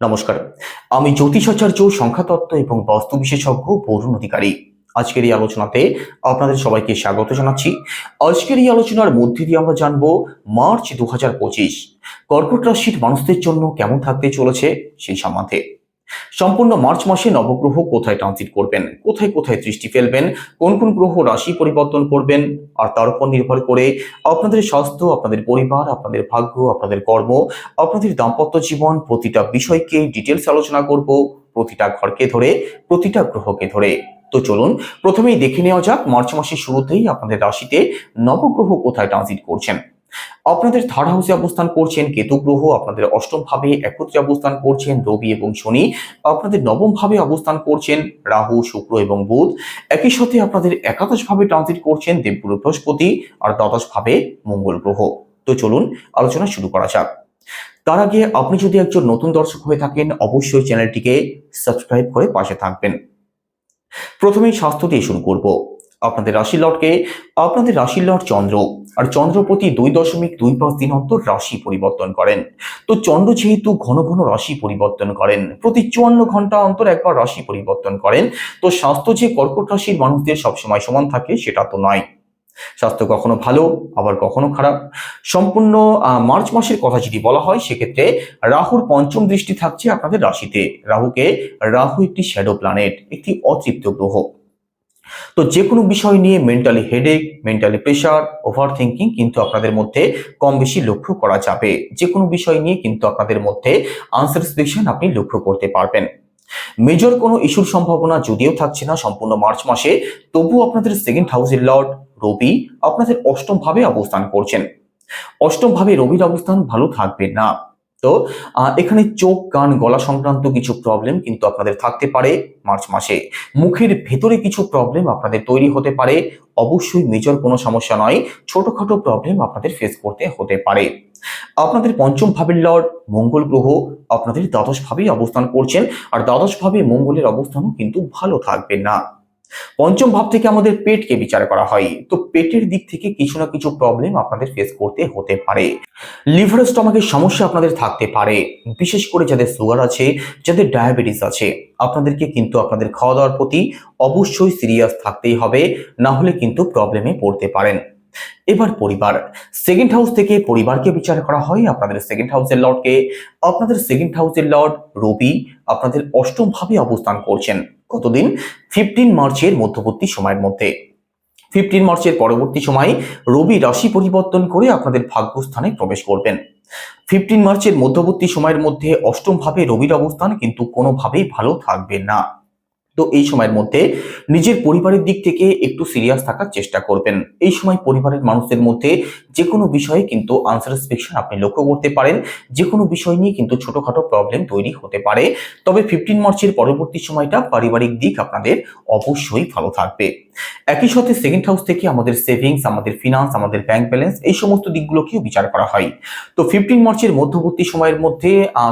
নমস্কার, আমি জ্যোতিষাচার্য, সংখ্যাতত্ত্ব এবং বাস্তু বিশেষজ্ঞ বরুণ অধিকারী। আজকের এই আলোচনাতে আপনাদের সবাইকে স্বাগত জানাচ্ছি। আজকের এই আলোচনার মধ্যে দিয়ে আমরা জানবো মার্চ 2025 কর্কট রাশির মানুষদের জন্য কেমন থাকতে চলেছে সেই সম্বন্ধে। সম্পূর্ণ মার্চ মাসে নবগ্রহ কোথায় ট্রানজিট করবেন, কোথায় কোথায় দৃষ্টি ফেলবেন, কোন কোন গ্রহ রাশি পরিবর্তন করবেন, আর তার উপর নির্ভর করে আপনাদের স্বাস্থ্য, আপনাদের পরিবার, আপনাদের ভাগ্য, আপনাদের কর্ম, আপনাদের দাম্পত্য জীবন, প্রতিটা বিষয়কে ডিটেলস আলোচনা করব, প্রতিটা ঘরকে ধরে, প্রতিটা গ্রহকে ধরে। তো চলুন প্রথমেই দেখে নেওয়া যাক মার্চ মাসের শুরুতেই আপনাদের রাশিতে নবগ্রহ কোথায় ট্রানজিট করছেন। আপনাদের থার্ড হাউসে অবস্থান করছেন কেতু গ্রহ, আপনাদের অষ্টম ভাবে একত্রে অবস্থান করছেন রবি এবং শনি, আপনাদের নবম ভাবে অবস্থান করছেন রাহু, শুক্র এবং বুধ। একই সাথে আপনাদের একাদশ ভাবে ট্রানজিট করছেন দেবগুরু বৃহস্পতি, আর দ্বাদশ ভাবে মঙ্গল গ্রহ। তো চলুন আলোচনা শুরু করা যাক। তার আগে আপনি যদি একজন নতুন দর্শক হয়ে থাকেন, অবশ্যই চ্যানেলটিকে সাবস্ক্রাইব করে পাশে থাকবেন। প্রথমেই স্বাস্থ্য দিয়ে শুরু করব। আপনাদের রাশির লর্ড চন্দ্র, আর চন্দ্র প্রতি 2.25 দিন অন্তর রাশি পরিবর্তন করেন। তো চন্দ্র যেহেতু ঘন ঘন রাশি পরিবর্তন করেন, প্রতি 54 ঘন্টা অন্তর একবার রাশি পরিবর্তন করেন, তো স্বাস্থ্য যে কর্কট রাশির মানুষদের সবসময় সমান থাকে সেটা তো নয়। স্বাস্থ্য কখনো ভালো, আবার কখনো খারাপ। সম্পূর্ণ মার্চ মাসের কথা যদি বলা হয়, সেক্ষেত্রে রাহুর পঞ্চম দৃষ্টি থাকছে আপনাদের রাশিতে। রাহু একটি শ্যাডো প্ল্যানেট, একটি অতৃপ্ত গ্রহ। তো যে কোনো বিষয় নিয়ে mentally headache, mentally pressure, over thinking কিন্তু আপনাদের মধ্যে কম বেশি লক্ষ্য করা যাবে। যে কোনো বিষয় নিয়ে কিন্তু আপনাদের মধ্যে আনস্যাটিসফ্যাকশন আপনি লক্ষ্য করতে পারবেন। মেজর কোনো ইস্যুর সম্ভাবনা যদিও থাকছে না সম্পূর্ণ মার্চ মাসে, তবু আপনাদের সেকেন্ড হাউসের লর্ড রবি আপনাদের অষ্টম ভাবে অবস্থান করছেন। অষ্টম ভাবে রবির অবস্থান ভালো থাকবে না। তো এখানে চোখ, কান, গলা সংক্রান্ত কিছু প্রবলেম কিন্তু আপনাদের থাকতে পারে মার্চ মাসে। মুখের ভেতরে কিছু প্রবলেম আপনাদের তৈরি হতে পারে। অবশ্যই মেজর কোনো সমস্যা নয়, ছোটখাটো প্রবলেম আপনাদের ফেস করতে হতে পারে। আপনাদের পঞ্চম ভাবের লর্ড মঙ্গল গ্রহ আপনাদের দ্বাদশ ভাবেই অবস্থান করছেন, আর দ্বাদশ ভাবে মঙ্গলের অবস্থানও কিন্তু ভালো থাকবে না। পঞ্চম ভাব থেকে আমাদের পেটকে বিচার করা হয়, তো পেটের দিক থেকে কিছু না কিছু প্রবলেম আপনাদের ফেস করতে হতে পারে। লিভার স্টমাকের সমস্যা আপনাদের থাকতে পারে, বিশেষ করে যাদের সুগার আছে, যাদের ডায়াবেটিস আছে, আপনাদেরকে কিন্তু আপনাদের খাওয়া দাওয়ার প্রতি অবশ্যই সিরিয়াস থাকতেই হবে, না হলে কিন্তু প্রবলেমে পড়তে পারেন। এবার পরিবার, সেকেন্ড হাউস থেকে পরিবারকে বিচার করা হয় আপনাদের সেকেন্ড হাউসের লর্ডকে। আপনাদের সেকেন্ড হাউসের লর্ড রবি আপনাদের অষ্টম ভাবে অবস্থান করছেন। কতদিন? 15 মার্চের মধ্যবর্তী সময়ের মধ্যে। 15 মার্চের পরবর্তী সময় রবি রাশি পরিবর্তন করে আপনাদের ভাগ্যস্থানে প্রবেশ করবেন। 15 মার্চের মধ্যবর্তী সময়ের মধ্যে অষ্টম ভাবে রবির অবস্থান কিন্তু কোনোভাবেই ভালো থাকবে না। তো এই সময়ের মধ্যে নিজের পরিবারের দিক থেকে একটু সিরিয়াস থাকার চেষ্টা করবেন। এই সময় পরিবারের মানুষদের মধ্যে যে কোনো বিষয়ে কিন্তু আনস্যাটিসফ্যাকশন আপনি লক্ষ্য করতে পারেন। যে কোনো বিষয় নিয়ে কিন্তু ছোটখাটো প্রবলেম তৈরি হতে পারে। তবে 15 মার্চের পরবর্তী সময়টা পারিবারিক দিক আপনাদের অবশ্যই ভালো থাকবে। একই সাথে সেকেন্ড হাউস থেকে আমাদের সেভিংস, আমাদের ফিনান্স, আমাদের ব্যাংক ব্যালেন্স, এই সমস্ত দিকগুলোকেও বিচার করা হয়। তো 15 মার্চের মধ্যবর্তী সময়ের মধ্যে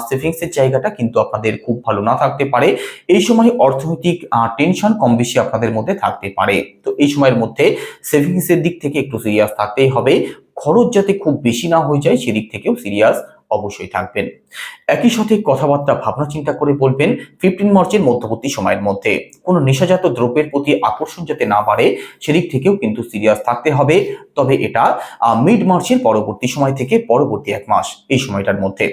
সেভিংসের জায়গাটা কিন্তু আপনাদের খুব ভালো না থাকতে পারে। এই সময় অর্থনৈতিক টেনশন কম বেশি আপনাদের মধ্যে থাকতে পারে। তো এই সময়ের মধ্যে সেভিংসের দিক থেকে একটু সিরিয়াস থাকতেই হবে। খরচ যাতে খুব বেশি না হয়ে যায় সেদিক থেকেও সিরিয়াস অবশ্যই থাকবেন। একই সাথে কথাবার্তা ভাবনা চিন্তা করে বলবেন। 15 মার্চের মধ্যবর্তী সময়ের মধ্যে কোনো নেশাজাত দ্রব্যের প্রতি আকর্ষণ যাতে না বাড়ে সেদিক থেকেও কিন্তু সিরিয়াস থাকতে হবে। তবে এটা মিড মার্চের পরবর্তী সময় থেকে পরবর্তী 1 মাস, এই সময়টার মধ্যে।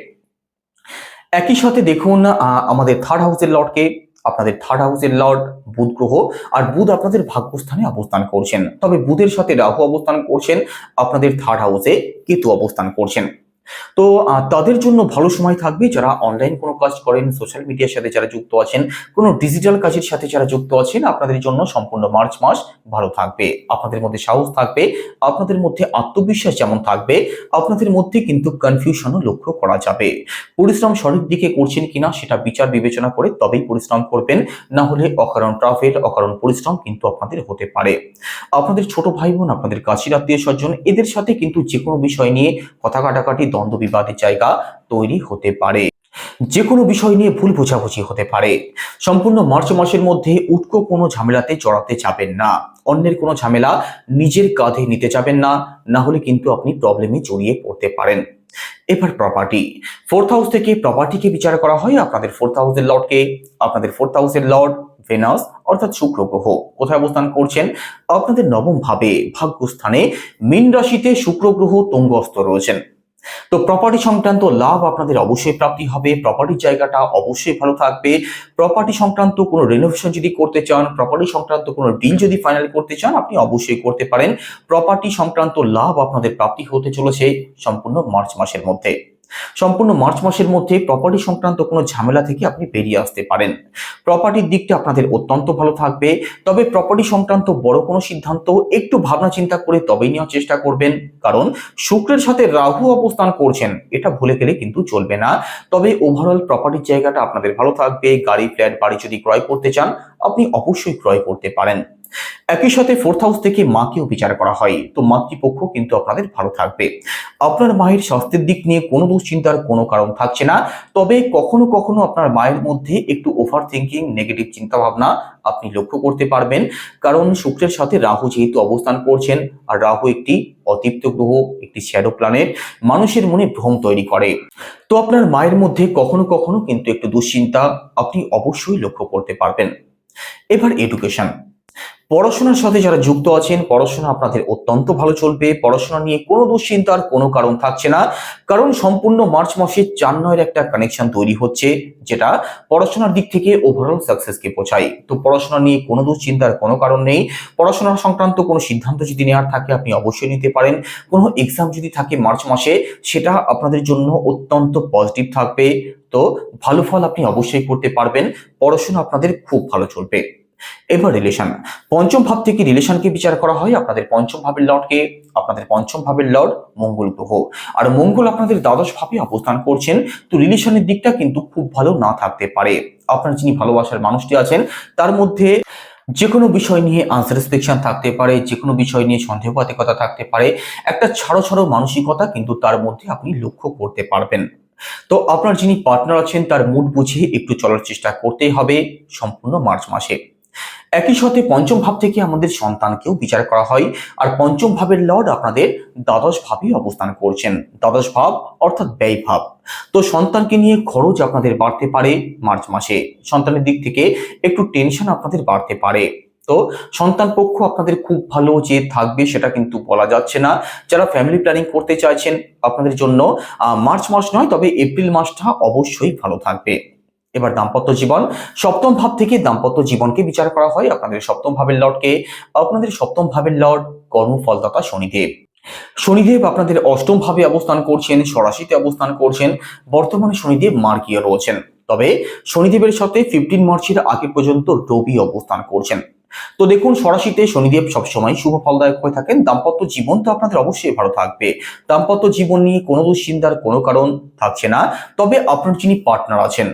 একই সাথে দেখুন আমাদের থার্ড হাউসের লর্ডকে, আপনাদের থার্ড হাউসের লর্ড বুধ গ্রহ, আর বুধ আপনাদের ভাগ্যস্থানে অবস্থান করছেন। তবে বুধের সাথে রাহু অবস্থান করছেন, আপনাদের থার্ড হাউসে কেতু অবস্থান করছেন। তো তাদের জন্য ভালো সময় থাকবে যারা অনলাইন কোনো কাজ করেন, সোশ্যাল মিডিয়ার সাথে যারা যুক্ত আছেন, কোনো ডিজিটাল কাজের সাথে যারা যুক্ত আছেন, আপনাদের জন্য সম্পূর্ণ মার্চ মাস ভালো থাকবে। আপনাদের মধ্যে সাহস থাকবে, আপনাদের মধ্যে আত্মবিশ্বাস যেমন থাকবে, আপনাদের মধ্যে কিন্তু কনফিউশনও লক্ষ্য করা যাবে। পরিশ্রম সঠিক দিকে করছেন কিনা সেটা বিচার বিবেচনা করে তবেই পরিশ্রম করবেন, না হলে অকারণ ট্রাভেল, অকারণ পরিশ্রম কিন্তু আপনাদের হতে পারে। আপনাদের ছোট ভাই বোন, আপনাদের কাছের আত্মীয় স্বজন, এদের সাথে কিন্তু যে কোনো বিষয় নিয়ে কথা কাটাকাটি, দ্বন্দ্ব বিবাদের জায়গা তৈরি হতে পারে। যে কোনো বিষয় নিয়ে ভুল বোঝাবুঝি হতে পারে। সম্পূর্ণ মার্চ মাসের মধ্যে উটকো কোনো ঝামেলাতে জড়াতে যাবেন না। অন্যের কোনো ঝামেলা নিজের কাঁধে নিতে যাবেন না, না হলে কিন্তু আপনি প্রবলেমে জড়িয়ে পড়তে পারেন। এবার প্রপার্টি, ফোর্থ হাউস থেকে প্রপার্টিকে বিচার করা হয়। আপনাদের ফোর্থ হাউসের লর্ডকে, আপনাদের ফোর্থ হাউসের লর্ড ভেনাস অর্থাৎ শুক্র গ্রহ কোথায় অবস্থান করছেন? আপনাদের নবম ভাবে ভাগ্যস্থানে মীন রাশিতে শুক্র গ্রহ তুঙ্গস্থ রয়েছেন। তো প্রপার্টি সংক্রান্ত লাভ আপনাদের অবশ্যই প্রাপ্তি হবে, প্রপার্টির জায়গাটা অবশ্যই ভালো থাকবে। প্রপার্টি সংক্রান্ত কোনো রেনোভেশন যদি করতে চান, প্রপার্টি সংক্রান্ত কোনো ডিল যদি ফাইনাল করতে চান, আপনি অবশ্যই করতে পারেন। প্রপার্টি সংক্রান্ত লাভ আপনাদের প্রাপ্তি হতে চলেছে সম্পূর্ণ মার্চ মাসের মধ্যে। সম্পূর্ণ মার্চ মাসের মধ্যে প্রপার্টি সংক্রান্ত কোনো ঝামেলা থেকে আপনি বেরিয়ে আসতে পারেন। প্রপার্টির দিকটা আপনাদের অত্যন্ত ভালো থাকবে। তবে প্রপার্টি সংক্রান্ত বড় কোনো সিদ্ধান্ত একটু ভাবনা চিন্তা করে তবেই নেওয়ার চেষ্টা করবেন, কারণ শুক্রের সাথে রাহু অবস্থান করছেন, এটা ভুলে গেলে কিন্তু চলবে না। তবে ওভারঅল প্রপার্টির জায়গাটা আপনাদের ভালো থাকবে। গাড়ি, ফ্ল্যাট, বাড়ি যদি ক্রয় করতে চান, আপনি অবশ্যই ক্রয় করতে পারেন। একই সাথে ফোর্থ হাউস থেকে মাকেও বিচার করা হয়, তো মাতৃপক্ষ কিন্তু আপনাদের ভালো থাকবে। আপনার মায়ের স্বাস্থ্যের দিক নিয়ে কোনো দুশ্চিন্তার কোনো কারণ থাকছে না। তবে কখনো কখনো আপনার মায়ের মধ্যে একটু ওভার থিঙ্কিং, নেগেটিভ চিন্তা ভাবনা আপনি লক্ষ্য করতে পারবেন, কারণ শুক্রের সাথে রাহু যেহেতু অবস্থান করছেন, আর রাহু একটি অতৃপ্ত গ্রহ, একটি শ্যাডো প্ল্যানেট, মানুষের মনে ভ্রম তৈরি করে। তো আপনার মায়ের মধ্যে কখনো কখনো কিন্তু একটু দুশ্চিন্তা আপনি অবশ্যই লক্ষ্য করতে পারবেন। এবার এডুকেশন, পড়াশোনার সাথে যারা যুক্ত আছেন, পড়াশোনা আপনাদের অত্যন্ত ভালো চলবে। পড়াশোনা নিয়ে কোনো দুশ্চিন্তার কোনো কারণ থাকছে না, কারণ সম্পূর্ণ মার্চ মাসে 4-9 একটা কানেকশন তৈরি হচ্ছে, যেটা পড়াশোনার দিক থেকে ওভারঅল সাকসেসকে বোঝায়। তো পড়াশোনা নিয়ে কোনো দুশ্চিন্তার কোনো কারণ নেই। পড়াশোনা সংক্রান্ত কোনো সিদ্ধান্ত যদি নেওয়ার থাকে, আপনি অবশ্যই নিতে পারেন। কোনো এক্সাম যদি থাকে মার্চ মাসে, সেটা আপনাদের জন্য অত্যন্ত পজিটিভ থাকবে। তো ভালো ফল আপনি অবশ্যই করতে পারবেন। পড়াশোনা আপনাদের খুব ভালো চলবে। এবার রিলেশন, পঞ্চম ভাব থেকে রিলেশনকে বিচার করা হয়। আপনাদের পঞ্চম ভাবের লর্ডকে, আপনাদের পঞ্চম ভাবের লর্ড মঙ্গল গ্রহ, আর মঙ্গল আপনাদের দ্বাদশ ভাবে অবস্থান করছেন। তো রিলেশনের দিকটা কিন্তু খুব ভালো না থাকতে পারে। আপনার যিনি ভালোবাসার মানুষটি আছেন, তার মধ্যে যে কোনো বিষয় নিয়ে আনস্যাটিসফ্যাকশন থাকতে পারে, যে কোনো বিষয় নিয়ে সন্দেহবাদিকতা থাকতে পারে, একটা ছাড়ো ছাড়ো মানসিকতা কিন্তু তার মধ্যে আপনি লক্ষ্য করতে পারবেন। তো আপনার যিনি পার্টনার আছেন, তার মুড বুঝিয়ে একটু চলার চেষ্টা করতেই হবে সম্পূর্ণ মার্চ মাসে। একই সাথে পঞ্চম ভাব থেকে আমাদের সন্তানকেও বিচার করা হয়, আর পঞ্চম ভাবের লর্ড আপনাদের দ্বাদশ ভাবে অবস্থান করছেন। দ্বাদশ ভাব অর্থাৎ ব্যয় ভাব। তো সন্তানকে নিয়ে খরচ আপনাদের বাড়তে পারে মার্চ মাসে। সন্তানের দিক থেকে একটু টেনশন আপনাদের বাড়তে পারে। তো সন্তান পক্ষ আপনাদের খুব ভালো যে থাকবে সেটা কিন্তু বলা যাচ্ছে না। যারা ফ্যামিলি প্ল্যানিং করতে চাইছেন, আপনাদের জন্য মার্চ মাস নয়, তবে এপ্রিল মাসটা অবশ্যই ভালো থাকবে। এবার দাম্পত্য জীবন, সপ্তম ভাব থেকে দাম্পত্য জীবনকে বিচার করা হয়। আপনাদের সপ্তম ভাবের লর্ডকে, আপনাদের সপ্তম ভাবের লর্ড কর্মফলদাতা শনিদেব। শনিদেব আপনাদের অষ্টম ভাবে অবস্থান করছেন, স্বরাশিতে অবস্থান করছেন। বর্তমানে শনিদেব মার্গীয় রয়েছেন, তবে শনিদেবের সাথে 15 মার্চের আগে পর্যন্ত রবি অবস্থান করছেন। তো দেখুন, স্বরাশিতে শনিদেব সবসময় শুভ ফলদায়ক হয়ে থাকেন। দাম্পত্য জীবন তো আপনাদের অবশ্যই ভালো থাকবে। দাম্পত্য জীবন নিয়ে কোনো দুশ্চিন্তার কোনো কারণ থাকছে না। তবে আপনার যিনি পার্টনার আছেন,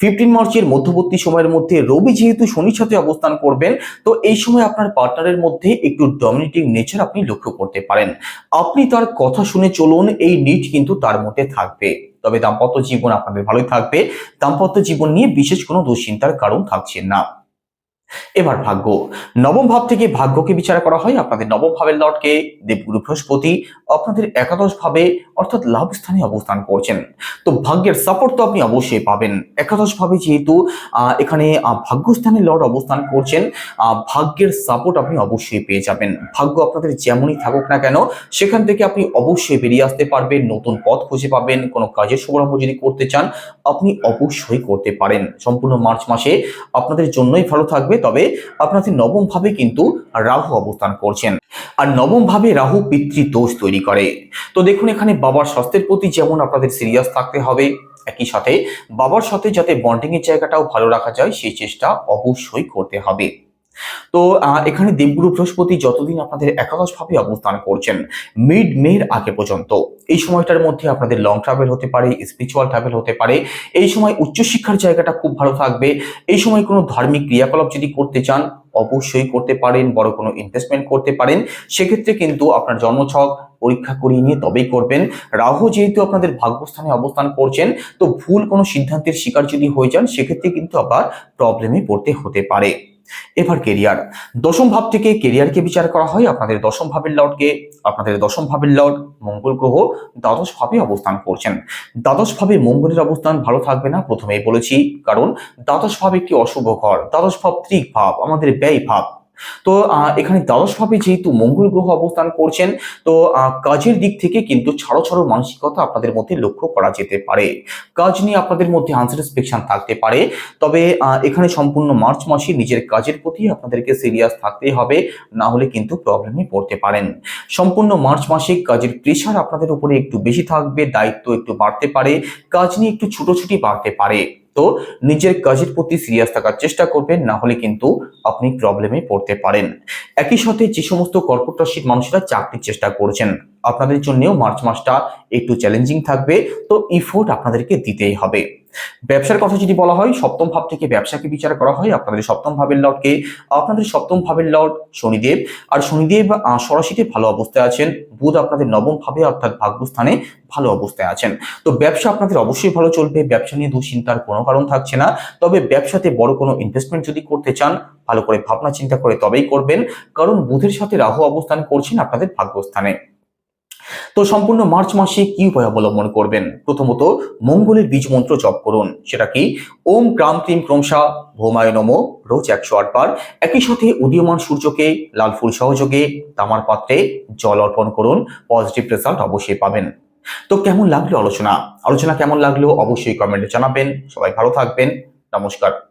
15 মার্চের মধ্যবর্তী সময়ের মধ্যে রবি যেহেতু শনির সাথে অবস্থান করবেন, তো এই সময় আপনার পার্টনারের মধ্যে একটু ডমিনেটিং নেচার আপনি লক্ষ্য করতে পারেন। আপনি তার কথা শুনে চলুন, এই নিড কিন্তু তার মধ্যে থাকবে। তবে দাম্পত্য জীবন আপনাদের ভালোই থাকবে। দাম্পত্য জীবন নিয়ে বিশেষ কোনো দুশ্চিন্তার কারণ থাকছে না। এবার ভাগ্য, নবম ভাব থেকে ভাগ্যকে বিচার করা হয়। আপনাদের নবম ভাবের লর্ডকে দেবগুরু বৃহস্পতি আপনাদের একাদশ ভাবে অর্থাৎ লাভ স্থানে অবস্থান করছেন। তো ভাগ্যের সাপোর্ট তো আপনি অবশ্যই পাবেন। একাদশ ভাবে যেহেতু এখানে ভাগ্যস্থানে লর্ড অবস্থান করছেন, ভাগ্যের সাপোর্ট আপনি অবশ্যই পেয়ে যাবেন। ভাগ্য আপনাদের যেমনই থাকুক না কেন, সেখান থেকে আপনি অবশ্যই বেরিয়ে আসতে পারবেন, নতুন পথ খুঁজে পাবেন। কোনো কাজের শুভারম্ভ যদি করতে চান, আপনি অবশ্যই করতে পারেন। সম্পূর্ণ মার্চ মাসে আপনাদের জন্যই ভালো থাকবে। তবে আপনাদের নবম ভাবে কিন্তু রাহু অবস্থান করছেন, আর নবম ভাবে রাহু পিতৃদোষ তৈরি করে। তো দেখুন, এখানে বাবার স্বাস্থ্যের প্রতি যেমন আপনাদের সিরিয়াস থাকতে হবে, একই সাথে বাবার সাথে যাতে বন্ডিং এর জায়গাটাও ভালো রাখা যায় সেই চেষ্টা অবশ্যই করতে হবে। তো এখানে দেবগুরু বৃহস্পতি যতদিন আপনাদের একাদশ ভাবে অবস্থান করছেন, মিড মের আগে পর্যন্ত, এই সময়টার মধ্যে আপনাদের লং ট্রাভেল হতে পারে, স্পিরিচুয়াল ট্রাভেল হতে পারে। এই সময় উচ্চশিক্ষার জায়গাটা খুব ভালো থাকবে। এই সময় কোনো ধার্মিক ক্রিয়াকলাপ যদি করতে চান, অবশ্যই করতে পারেন। বড় কোনো ইনভেস্টমেন্ট করতে পারেন। সেক্ষেত্রে কিন্তু আপনার জন্মছক পরীক্ষা করিয়ে নিয়ে তবেই করবেন। রাহু যেহেতু আপনাদের ভাগ্যস্থানে অবস্থান করছেন, তো ভুল কোনো সিদ্ধান্তের শিকার যদি হয়ে যান, সেক্ষেত্রে কিন্তু আবার প্রবলেমে পড়তে হতে পারে। এবার কেরিয়ার, দশম ভাব থেকে কেরিয়ারকে বিচার করা হয়। আপনাদের দশম ভাবের লর্ড মঙ্গল গ্রহ দ্বাদশ ভাবে অবস্থান করছেন। দ্বাদশ ভাবে মঙ্গলের অবস্থান ভালো থাকবে না, প্রথমেই বলেছি, কারণ দ্বাদশ ভাব একটি অশুভ ঘর। দ্বাদশ ভাব ত্রিক ভাব, আমাদের ব্যয় ভাব। তো এখানে দ্বাদশ ভাবে যেহেতু মঙ্গল গ্রহ অবস্থান করছেন, তো কাজের দিক থেকে কিন্তু ছাড়ো ছাড়ো মানসিকতা আপনাদের মধ্যে লক্ষ্য করা যেতে পারে। কাজ নিয়ে আপনাদের মধ্যে আনস্যাটিসফ্যাকশন থাকতে পারে। তবে এখানে সম্পূর্ণ মার্চ মাসে নিজের কাজের প্রতি আপনাদেরকে সিরিয়াস থাকতেই হবে, না হলে কিন্তু প্রবলেমে পড়তে পারেন। সম্পূর্ণ মার্চ মাসে কাজের প্রেশার আপনাদের উপরে একটু বেশি থাকবে, দায়িত্ব একটু বাড়তে পারে, কাজ নিয়ে একটু ছুটোছুটি বাড়তে পারে। তো নিজের কাজের প্রতি সিরিয়াস থাকার চেষ্টা করবেন, না হলে কিন্তু আপনি প্রবলেমে পড়তে পারেন। একই সাথে যে সমস্ত কর্কট রাশির মানুষরা চাকরির চেষ্টা করছেন, আপনাদের জন্যও মার্চ মাসটা একটু চ্যালেঞ্জিং থাকবে, তো ইফোর্ট আপনাদেরকে দিতেই হবে। ব্যবসার কথা যদি বলা হয়, সপ্তম ভাব থেকে ব্যবসাকে বিচার করা হয়। আপনাদের সপ্তম ভাবের লর্ড শনিদেব, আর শনিদেব সরাসরি ভালো অবস্থায় আছেন। বুধ আপনাদের নবম ভাবে অর্থাৎ ভাগ্যস্থানে ভালো অবস্থায় আছেন। তো ব্যবসা আপনাদের অবশ্যই ভালো চলবে, ব্যবসা নিয়ে দুশ্চিন্তার কোনো কারণ থাকছে না। তবে ব্যবসাতে বড় কোনো ইনভেস্টমেন্ট যদি করতে চান, ভালো করে ভাবনা চিন্তা করে তবেই করবেন, কারণ বুধের সাথে রাহু অবস্থান করছেন আপনাদের ভাগ্যস্থানে। তো সম্পূর্ণ মার্চ মাসে কি উপায় অবলম্বন করবেন? প্রথমত মঙ্গলের বীজ মন্ত্র জপ করুন। সেটা কি? ওম ক্রাম ক্রিম ক্রমশা ভৌমায় নমো, রোজ 108 বার। একই সাথে উদীয়মান সূর্যকে লাল ফুল সহযোগে তামার পাত্রে জল অর্পণ করুন, পজিটিভ রেজাল্ট অবশ্যই পাবেন। তো কেমন লাগলো আলোচনা কেমন লাগলো অবশ্যই কমেন্টে জানাবেন। সবাই ভালো থাকবেন। নমস্কার।